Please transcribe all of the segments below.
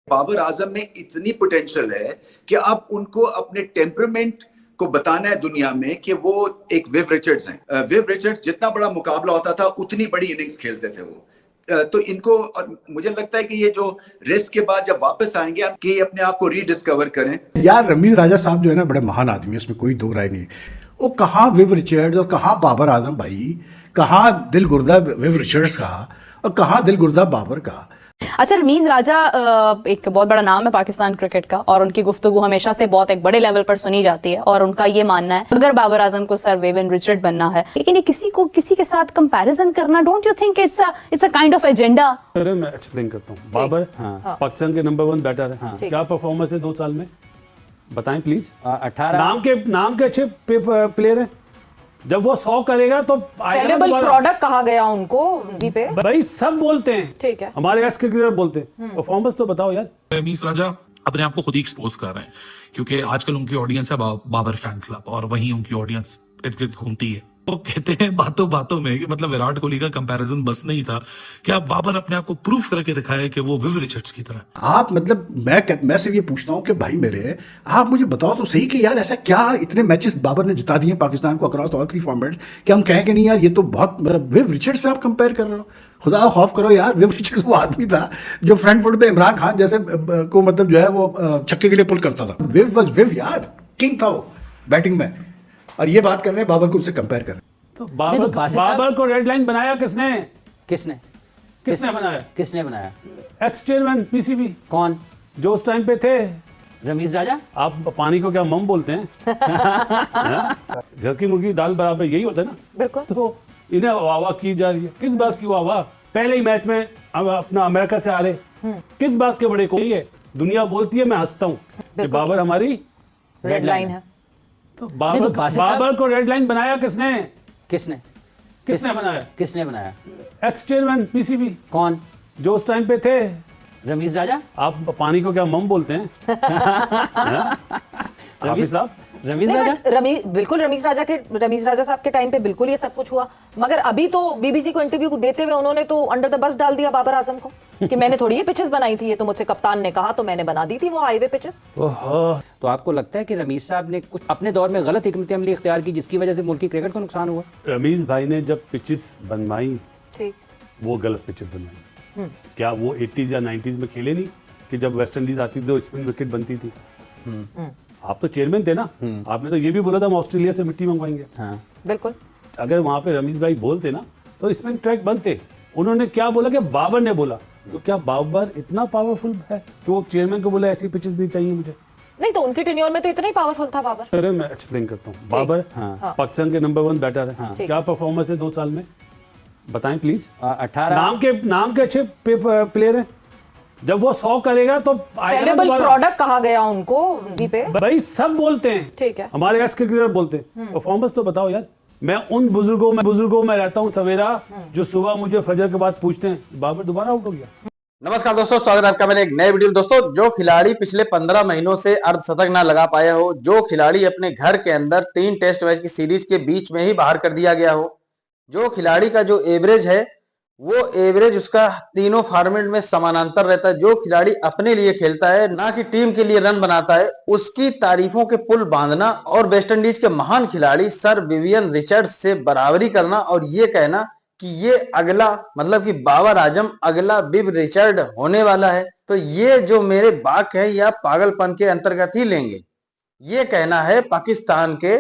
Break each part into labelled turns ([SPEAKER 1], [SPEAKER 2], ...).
[SPEAKER 1] बाबर आजम में इतनी पोटेंशियल है कि अब उनको अपने टेम्परामेंट को बताना है दुनिया में कि वो एक विव रिचर्ड्स हैं। विव रिचर्ड्स जितना बड़ा मुकाबला होता था उतनी बड़ी इनिंग्स खेलते थे वो। तो इनको, और मुझे लगता है कि ये जो रेस्ट के बाद जब वापस आएंगे कि ये अपने आप को रीडिस्कवर करें।
[SPEAKER 2] यार रमीज राजा साहब जो है ना बड़े महान आदमी है, उसमें कोई दो राय नहीं। वो कहाँ विव रिचर्ड्स और कहाँ बाबर आजम भाई, कहाँ दिल गुर्दा विव रिचर्ड्स का और कहाँ दिल गुर्दा बाबर का।
[SPEAKER 3] अच्छा, रमीज राजा एक बहुत बड़ा नाम है पाकिस्तान क्रिकेट का और उनकी गुफ्तगू हमेशा से बहुत एक बड़े लेवल पर सुनी जाती है और उनका ये मानना है अगर बाबर आजम को सर विवियन रिचर्ड बनना है, लेकिन ये किसी के साथ कंपैरिजन करना, don't you think it's a kind of agenda?
[SPEAKER 4] मैं एक्सप्लेन करता हूँ। बाबर पाकिस्तान के नंबर 1 बैटर है। क्या परफॉर्मेंस है 2 साल में, बताएं प्लीज। 18 नाम के अच्छे प्लेयर है। जब वो 100 करेगा तो
[SPEAKER 5] सेलेबल प्रोडक्ट कहा गया उनको पे।
[SPEAKER 4] भाई सब बोलते हैं,
[SPEAKER 5] ठीक है,
[SPEAKER 4] हमारे एक्स क्रिकेटर बोलते हैं, परफॉर्मेंस तो बताओ यार।
[SPEAKER 6] रमीज राजा अपने आप को खुद ही एक्सपोज कर रहे हैं क्योंकि आजकल उनकी ऑडियंस है बाबर फैन क्लब और वहीं उनकी ऑडियंस इर्द गिर्द घूमती है। वो कहते हैं बातों बातों में कि मतलब विराट कोहली का कंपैरिजन बस नहीं था कि आप बाबर अपने आप को प्रूफ करके दिखाए कि वो विव रिचर्ड्स की तरह।
[SPEAKER 2] आप मतलब मैं सिर्फ ये पूछता हूँ कि भाई मेरे, आप मुझे बताओ तो सही कि यार ऐसा क्या इतने मैचेस बाबर ने जिता दिए पाकिस्तान को अक्रॉस ऑल 3 फॉर्मेट्स कि हम कहें कि नहीं यार ये तो बहुत, मतलब विव रिचर्ड्स से आप कंपेयर कर रहे हो। खुदा खौफ करो यार, विव रिचर्ड्स वो आदमी था जो फ्रंट फुट पे इमरान खान जैसे को मतलब जो है वो छक्के के लिए पुल करता था। विव वाज विव यार, किंग था वो बैटिंग में, और ये बात कर रहे हैं बाबर को उनसे कंपेयर कर रहे हैं।
[SPEAKER 4] तो बाबर को रेड लाइन बनाया किसने बनाया?
[SPEAKER 7] किसने बनाया?
[SPEAKER 4] X chairman PCB.
[SPEAKER 7] कौन?
[SPEAKER 4] जो उस टाइम पे थे।
[SPEAKER 7] रमीज राजा।
[SPEAKER 4] आप पानी को क्या मम बोलते हैं? घर की मुर्गी दाल बराबर, यही होता है ना।
[SPEAKER 5] बिल्कुल।
[SPEAKER 4] तो इन्हें वाह की जा रही है, किस बात की वाह? पहले ही मैच में अपना अमेरिका से आ रहे, किस बात के बड़े को? ये दुनिया बोलती है, मैं हंसता हूँ कि बाबर हमारी
[SPEAKER 5] रेड लाइन है।
[SPEAKER 4] तो बाबर को रेड लाइन बनाया किसने बनाया? X chairman PCB.
[SPEAKER 7] कौन?
[SPEAKER 4] जो उस टाइम पे थे।
[SPEAKER 7] रमीज राजा।
[SPEAKER 4] आप पानी को क्या मम बोलते हैं? हाफिज साहब।
[SPEAKER 7] रमीज राजा
[SPEAKER 5] बिल्कुल रमीज राजा साहब के टाइम पे बिल्कुल ये सब कुछ हुआ, मगर अभी तो बीबीसी को इंटरव्यू देते हुए उन्होंने तो अंडर द बस डाल दिया बाबर आजम को कि मैंने थोड़ी ये पिचेस बनाई थी, ये तो मुझसे कप्तान ने कहा तो मैंने बना दी थी वो हाईवे पिचेस।
[SPEAKER 7] तो आपको लगता है कि रमीज साहब ने कुछ अपने दौर में गलत हिकमत अमली इख्तियार की जिसकी वजह से मुल्क की क्रिकेट को नुकसान हुआ?
[SPEAKER 4] रमीज भाई ने जब पिचेस बनवाई,
[SPEAKER 5] ठीक,
[SPEAKER 4] वो गलत पिचेस बनवाई। क्या वो 80s या 90s में खेले नहीं कि जब वेस्ट इंडीज आती थी तो स्पिन विकेट बनती थी? आप तो चेयरमैन थे ना, आपने तो ये भी बोला था हम ऑस्ट्रेलिया से मिट्टी मंगवाएंगे।
[SPEAKER 7] हाँ।
[SPEAKER 5] बिल्कुल।
[SPEAKER 4] अगर वहां पे रमीज भाई बोलते ना तो स्पिन ट्रैक बनते। उन्होंने क्या बोला कि बाबर ने बोला, तो क्या बाबर इतना पावरफुल है कि वो चेयरमैन को बोला ऐसी पिचेस नहीं चाहिए मुझे?
[SPEAKER 5] नहीं, तो उनके टेन्योर में तो इतना ही पावरफुल था बाबर।
[SPEAKER 4] अरे मैं एक्सप्लेन करता हूँ। बाबर पाकिस्तान के नंबर 1 बैटर है। क्या परफॉर्मेंस है 2 साल में, बताएं प्लीज।
[SPEAKER 7] 18
[SPEAKER 4] नाम के अच्छे प्लेयर है। जब वो 100 करेगा तो
[SPEAKER 5] सेलेबल प्रोडक्ट कहा गया उनको पे।
[SPEAKER 4] भाई सब बोलते हैं, ठीक है, हमारे एक्स क्रिकेटर बोलते हैं, परफॉर्मेंस तो बताओ यार। मैं उन बुजुर्गों में रहता हूँ सवेरा जो सुबह मुझे फजर के बाद पूछते हैं बाबर दोबारा आउट हो गया।
[SPEAKER 8] नमस्कार दोस्तों, स्वागत है आपका मेरे एक नए वीडियो में। दोस्तों, जो खिलाड़ी पिछले 15 महीनों से अर्धशतक ना लगा पाया हो, जो खिलाड़ी अपने घर के अंदर 3 टेस्ट मैच की सीरीज के बीच में ही बाहर कर दिया गया हो, जो खिलाड़ी का जो एवरेज है वो एवरेज उसका तीनों फॉर्मेट में समानांतर रहता है, जो खिलाड़ी अपने लिए खेलता है ना कि टीम के लिए रन बनाता है, उसकी तारीफों के पुल बांधना और वेस्ट इंडीज के महान खिलाड़ी सर विवियन रिचर्ड्स से बराबरी करना और ये कहना कि ये अगला, मतलब कि बाबर आजम अगला विव रिचर्ड होने वाला है, तो ये जो मेरे बाक है या पागलपन के अंतर्गत ही लेंगे। ये कहना है पाकिस्तान के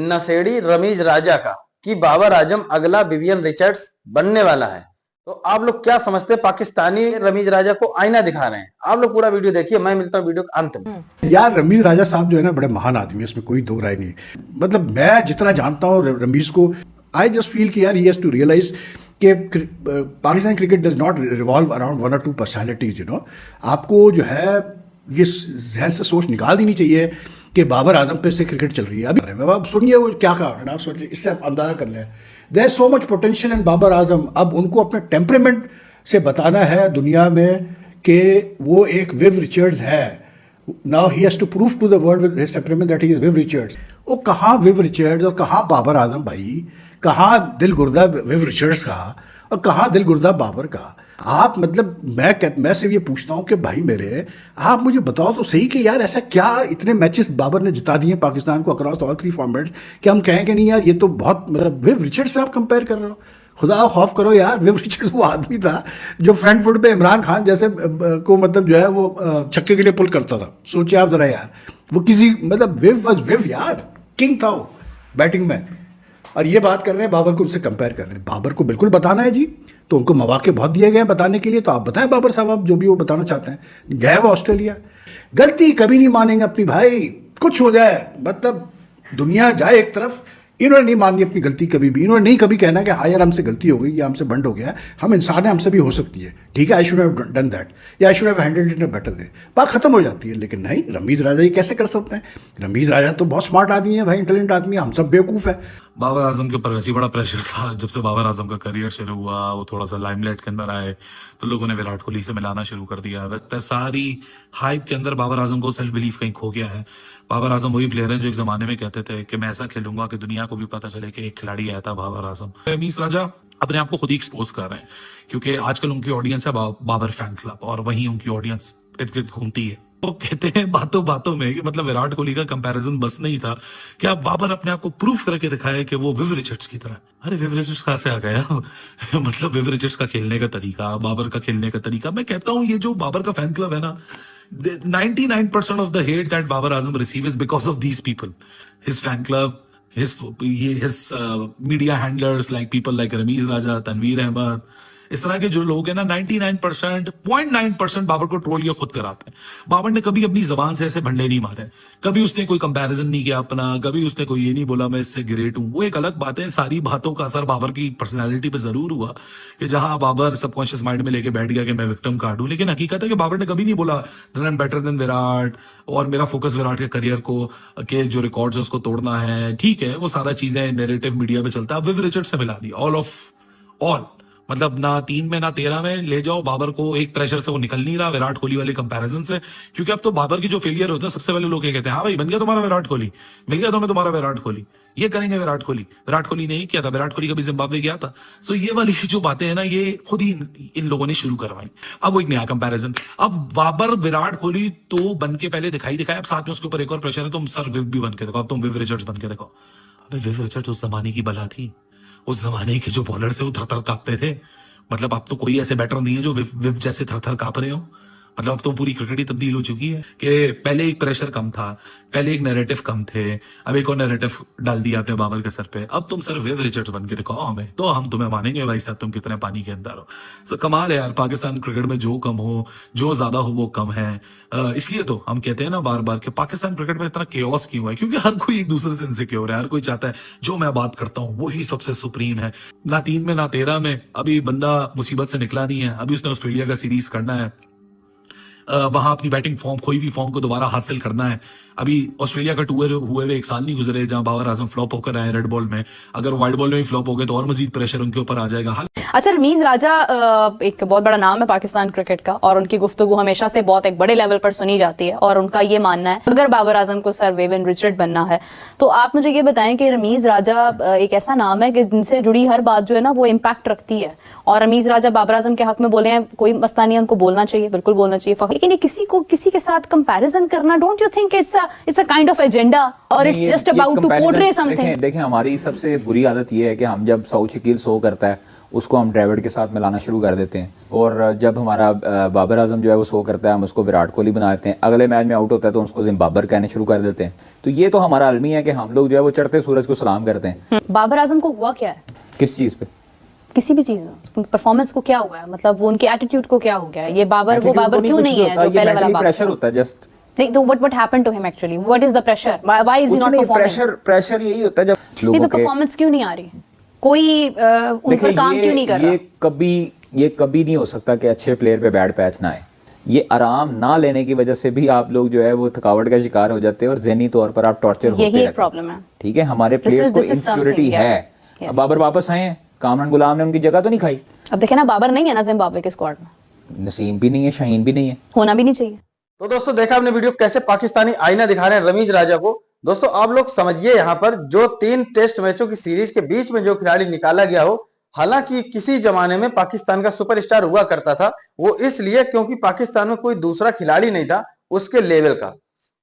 [SPEAKER 8] नशेड़ी रमीज राजा का कि बाबर आजम अगला विवियन रिचर्ड्स बनने वाला है। तो आप लोग क्या समझते हैं? पाकिस्तानी रमीज राजा को आईना दिखा रहे हैं। आप लोग पूरा वीडियो देखिए, मैं मिलता हूँ वीडियो के अंत में।
[SPEAKER 2] यार रमीज राजा साहब जो है ना बड़े महान आदमी है, उसमें कोई दो राय नहीं। मतलब मैं जितना जानता हूँ रमीज को, आई जस्ट फील कि यार ही हैज टू रियलाइज कि Pakistan cricket does not revolve around 1 or 2 personalities. You know, आपको जो है ये जहन से सोच निकाल देनी चाहिए कि बाबर आजम पे से क्रिकेट चल रही है। अभी अब सुनिए वो क्या कहा, आप सोचिए, इससे आप अंदाजा कर लें। There is so much potential in Babar Azam. अब उनको अपने टेम्परामेंट से बताना है दुनिया में कि वो एक विव रिचर्ड्स है। Now he has to prove to the world with his temperament that he is Viv Richards. वो कहाँ विव रिचर्ड्स और कहाँ बाबर आजम भाई, कहाँ दिल गुर्दा विव रिचर्ड्स का और कहाँ दिल गुर्दा बाबर का। आप मतलब मैं सिर्फ ये पूछता हूँ कि भाई मेरे, आप मुझे बताओ तो सही कि यार ऐसा क्या इतने मैचेस बाबर ने जिता दिए पाकिस्तान को अक्रॉस ऑल 3 फॉर्मेट्स कि हम कहें कि नहीं यार ये तो बहुत, मतलब विव रिचर्ड्स से आप कंपेयर कर रहे हो। खुदा खौफ करो यार, विव रिचर्ड्स वो आदमी था जो फ्रंट फुट पे इमरान खान जैसे को मतलब जो है वो छक्के के लिए पुल करता था। सोचिए आप जरा यार, वो किसी मतलब विव यार किंग था वो बैटिंग में। और ये बात कर रहे हैं बाबर को उनसे कंपेयर कर रहे हैं। बाबर को बिल्कुल बताना है जी, तो उनको मौके बहुत दिए गए हैं बताने के लिए, तो आप बताएं बाबर साहब, आप जो भी वो बताना चाहते हैं। गए वो ऑस्ट्रेलिया, गलती कभी नहीं मानेंगे अपनी भाई, कुछ हो जाए मतलब दुनिया जाए एक तरफ, इन्होंने नहीं माननी अपनी गलती कभी भी। इन्होंने नहीं कभी कहना कि हाँ यार हमसे गलती हो गई या हमसे बंड हो गया, हम इंसान हैं, हमसे भी हो सकती है, ठीक है, I should have done that या I should have handled it in a better way, बात खत्म हो जाती है। लेकिन नहीं, रमीज राजा ये कैसे कर सकते हैं? रमीज राजा तो बहुत स्मार्ट आदमी है भाई, इंटेलिजेंट आदमी है, हम सब बेवकूफ़ है।
[SPEAKER 6] बाबर आजम के ऊपर वैसे ही बड़ा प्रेशर था। जब से बाबर आजम का करियर शुरू हुआ, वो थोड़ा सा लाइमलाइट के अंदर आए, तो लोगों ने विराट कोहली से मिलाना शुरू कर दिया। वैसे सारी हाइप के अंदर बाबर आजम को सेल्फ बिलीफ कहीं खो गया है। बाबर आजम वही प्लेयर हैं जो एक जमाने में कहते थे कि मैं ऐसा खेलूंगा कि दुनिया को भी पता चले कि एक खिलाड़ी आया था बाबर आजम। रमीज राजा अपने आप को खुद ही एक्सपोज कर रहे हैं, क्योंकि आजकल उनकी ऑडियंस है बाबर फैन क्लब, और वहीं उनकी ऑडियंस इर्द गिर्द घूमती है। वो कहते हैं बातों बातों में कि मतलब विराट कोहली का कंपैरिजन बस नहीं था कि आप बाबर अपने आप को प्रूफ करके दिखाए कि वो विव रिचर्ड्स की तरह। अरे विव रिचर्ड्स कहाँ से आ गया? मतलब विव रिचर्ड्स का खेलने का तरीका, बाबर का खेलने का तरीका। मैं कहता हूँ ये जो बाबर का फैन क्लब है ना, 99% of the hate that Babar Azam receives is because of these people, his fan club, his media handlers, like people like Ramiz Raja, Tanveer Ahmed, इस तरह के जो लोग हैं ना 99.9% बाबर को ट्रोल या खुद कराते हैं। बाबर ने कभी अपनी जबान से ऐसे भंडे नहीं मारे, कभी उसने कोई कंपैरिजन नहीं किया अपना, कभी उसने कोई ये नहीं बोला मैं इससे ग्रेट हूं। वो एक अलग बात है, सारी बातों का असर बाबर की पर्सनैलिटी पे जरूर हुआ कि जहां बाबर सबकॉन्शियस माइंड में लेके बैठ गया कि मैं विक्टिम कार्ड हूं। लेकिन हकीकत है कि बाबर ने कभी नहीं बोला I am better than Virat, और मेरा फोकस विराट के करियर को के जो रिकॉर्ड्स है उसको तोड़ना है। ठीक है, वो सारा चीजें नैरेटिव मीडिया पे चलता है। विव रिचर्ड से मिला दी ऑल मतलब ना 3 में ना 13 में ले जाओ बाबर को, एक प्रेशर से वो निकल नहीं रहा विराट कोहली वाले कंपैरिजन से। क्योंकि अब तो बाबर की जो फेलियर होता है सबसे पहले लोग ये कहते हैं हाँ भाई बन गया तुम्हारा विराट कोहली, मिल गया तुम्हें तुम्हारा विराट कोहली, ये करेंगे विराट कोहली। विराट कोहली ने ही किया था, विराट कोहली कभी जिम्बाब्वे गया था। सो ये वाली जो बातें हैं ना, ये खुद ही इन लोगों ने शुरू करवाई। अब वो एक नया कंपैरिजन, अब बाबर विराट कोहली तो बन के पहले दिखाया, अब साथ में उसके ऊपर एक और प्रेशर है, तुम सर विव भी बन के देखो, अब तुम विव रिचर्ड्स बन के देखो। अबे विव रिचर्ड्स उस जमाने की बला थी, उस जमाने के जो बॉलर से वो थर थर कांपते थे। मतलब अब तो कोई ऐसे बैटर नहीं है जो विव जैसे थर थर कांप रहे हो। मतलब अब तो पूरी क्रिकेट ही तब्दील हो चुकी है कि पहले एक प्रेशर कम था, पहले एक नैरेटिव कम थे, अब एक और नैरेटिव डाल दिया आपने बाबर के सर पे। अब तुम सर विव रिचर्ड्स बन के दिखाओ हमें, तो हम तुम्हें मानेंगे भाई साहब तुम कितने पानी के अंदर हो। तो कमाल है यार, पाकिस्तान क्रिकेट में जो कम हो जो ज्यादा हो वो कम है। इसलिए तो हम कहते हैं ना बार बार कि पाकिस्तान क्रिकेट में इतना केओस क्यों है, क्योंकि हर कोई एक दूसरे से इनसिक्योर है। हर कोई चाहता है जो मैं बात करता हूँ वही सबसे सुप्रीम है। ना 3 में ना 13 में अभी बंदा मुसीबत से निकला नहीं है। अभी उसने ऑस्ट्रेलिया का सीरीज करना है, वहां अपनी बैटिंग फॉर्म, कोई भी फॉर्म को दोबारा हासिल करना है। अभी ऑस्ट्रेलिया का टूर हुए हुए 1 साल नहीं गुजरे जहां बाबर आजम फ्लॉप होकर आए रेड बॉल में। अगर वाइट बॉल में भी फ्लॉप हो गए तो और मजीद प्रेशर उनके ऊपर आ जाएगा।
[SPEAKER 3] अच्छा, रमीज राजा एक बहुत बड़ा नाम है पाकिस्तान क्रिकेट का, और उनकी गुफ्तगू हमेशा से बहुत एक बड़े लेवल पर सुनी जाती है, और उनका ये मानना है अगर बाबर आजम को सर वेवन रिचर्ड बनना है तो आप मुझे ये बताएं कि रमीज राजा एक ऐसा नाम है कि जिनसे जुड़ी हर बात जो है ना वो इम्पैक्ट रखती है, और रमीज राजा बाबर आजम के हक में बोले हैं, कोई मसला नहीं है, उनको बोलना चाहिए, बिल्कुल बोलना चाहिए। लेकिन ये किसी के साथ कंपैरिजन करना, don't you think it's a kind of agenda or it's just about to portray something?
[SPEAKER 9] देखें हमारी सबसे बुरी आदत ये है कि हम जब साउथ शकील शो करता है उसको हम ड्रेविड के साथ मिलाना शुरू कर देते हैं, और जब हमारा बाबर आजम जो है वो शो करता है हम उसको विराट कोहली बना देते हैं। अगले मैच में आउट होता है तो उसको जिम्बाब्वे कहने शुरू कर देते हैं। तो ये तो हमारा अलमी है कि हम लोग जो है वो चढ़ते सूरज को सलाम करते हैं।
[SPEAKER 3] बाबर आजम को हुआ क्या है?
[SPEAKER 9] किस चीज़ पे?
[SPEAKER 3] किसी भी चीज में परफॉर्मेंस को क्या हुआ है, मतलब वो उनके एटीट्यूड को क्या हो गया है? ये बाबर वो बाबर क्यों नहीं है जो पहले वाला
[SPEAKER 9] प्रेशर होता है जस्ट।
[SPEAKER 3] नहीं तो what happened to him actually, what is the pressure, why is he not performing?
[SPEAKER 9] Pressure यही होता है जब
[SPEAKER 3] लोगों के परफॉर्मेंस क्यों नहीं आ रही, कोई उन पर काम क्यों नहीं कर रहा?
[SPEAKER 9] ये कभी नहीं हो सकता कि अच्छे प्लेयर पे बैड पैच ना आए। ये आराम ना लेने की वजह से भी आप लोग जो है वो थकावट का शिकार हो जाते हैं और ज़हनी तौर पर आप टॉर्चर होते हैं।
[SPEAKER 3] यही प्रॉब्लम है।
[SPEAKER 9] ठीक है, हमारे प्लेयर्स को इनसिक्योरिटी है। अब बाबर वापस आए हैं, कामरान गुलाम ने उनकी जगह तो नहीं खाई।
[SPEAKER 3] अब देखे ना, बाबर नहीं है ना जिम्बाब्वे के स्क्वाड में,
[SPEAKER 9] नसीम भी नहीं है, शाहीन भी नहीं है,
[SPEAKER 3] होना भी नहीं चाहिए।
[SPEAKER 8] तो दोस्तों देखा आपने वीडियो कैसे पाकिस्तानी आईना दिखा रहे हैं रमीज राजा को। दोस्तों आप लोग समझिए यहाँ पर जो 3 टेस्ट मैचों की सीरीज के बीच में जो खिलाड़ी निकाला गया हो हालांकि किसी जमाने में पाकिस्तान का सुपरस्टार हुआ करता था, वो इसलिए क्योंकि पाकिस्तान में कोई दूसरा खिलाड़ी नहीं था उसके लेवल का,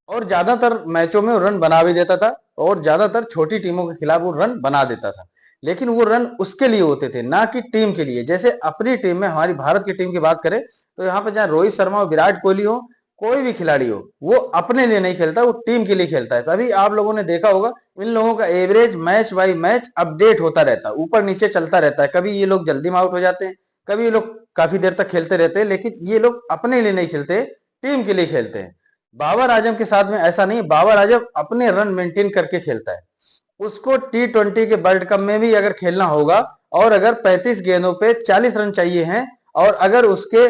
[SPEAKER 8] और ज्यादातर मैचों में रन बना भी देता था और ज्यादातर छोटी टीमों के खिलाफ वो रन बना देता था, लेकिन वो रन उसके लिए होते थे ना कि टीम के लिए। जैसे अपनी टीम में, हमारी भारत की टीम की बात करें तो यहाँ पे चाहे रोहित शर्मा हो, विराट कोहली हो, कोई भी खिलाड़ी हो, वो अपने लिए नहीं खेलता, वो टीम के लिए खेलता है। तभी आप लोगों ने देखा होगा इन लोगों का average match by match update होता रहता है, ऊपर नीचे चलता रहता है। कभी ये लोग जल्दी में आउट हो जाते हैं, कभी ये लोग काफी देर तक खेलते रहते हैं, लेकिन ये लोग अपने लिए नहीं खेलते, टीम के लिए खेलते हैं। बाबर आजम के साथ में ऐसा नहीं, बाबर आजम अपने रन मेंटेन करके खेलता है। उसको T20 के वर्ल्ड कप में भी अगर खेलना होगा और अगर 35 गेंदों पे 40 रन चाहिए हैं और अगर उसके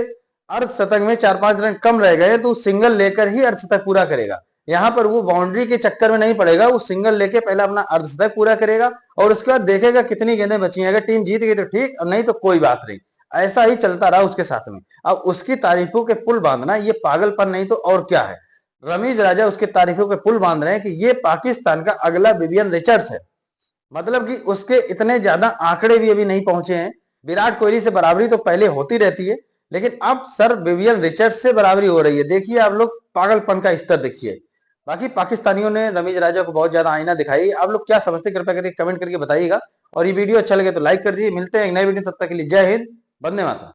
[SPEAKER 8] अर्धशतक में 4-5 रन कम रह गए तो सिंगल लेकर ही अर्धशतक पूरा करेगा। यहाँ पर वो बाउंड्री के चक्कर में नहीं पड़ेगा, वो सिंगल लेके पहले अपना अर्धशतक पूरा करेगा और उसके बाद देखेगा कितनी गेंदें बची हैं। अगर टीम जीत गई तो ठीक, और नहीं तो कोई बात नहीं। ऐसा ही चलता रहा उसके साथ में। अब उसकी तारीफों के पुल बांधना ये पागलपन नहीं तो और क्या है। रमीज राजा उसकी तारीफों के पुल बांध रहे हैं कि ये पाकिस्तान का अगला विवियन रिचर्ड्स है, मतलब कि उसके इतने ज्यादा आंकड़े भी अभी नहीं पहुंचे हैं। विराट कोहली से बराबरी तो पहले होती रहती है, लेकिन अब सर विवियन रिचर्ड्स से बराबरी हो रही है। देखिए आप लोग पागलपन का स्तर देखिए। बाकी पाकिस्तानियों ने रमीज राजा को बहुत ज्यादा आईना दिखाई। आप लोग क्या समझते, कृपया करके कमेंट करके बताइएगा, और ये वीडियो अच्छा लगे तो लाइक कर दीजिए। मिलते हैं एक नए वीडियो, तब तक के लिए जय हिंद, वंदे मातरम।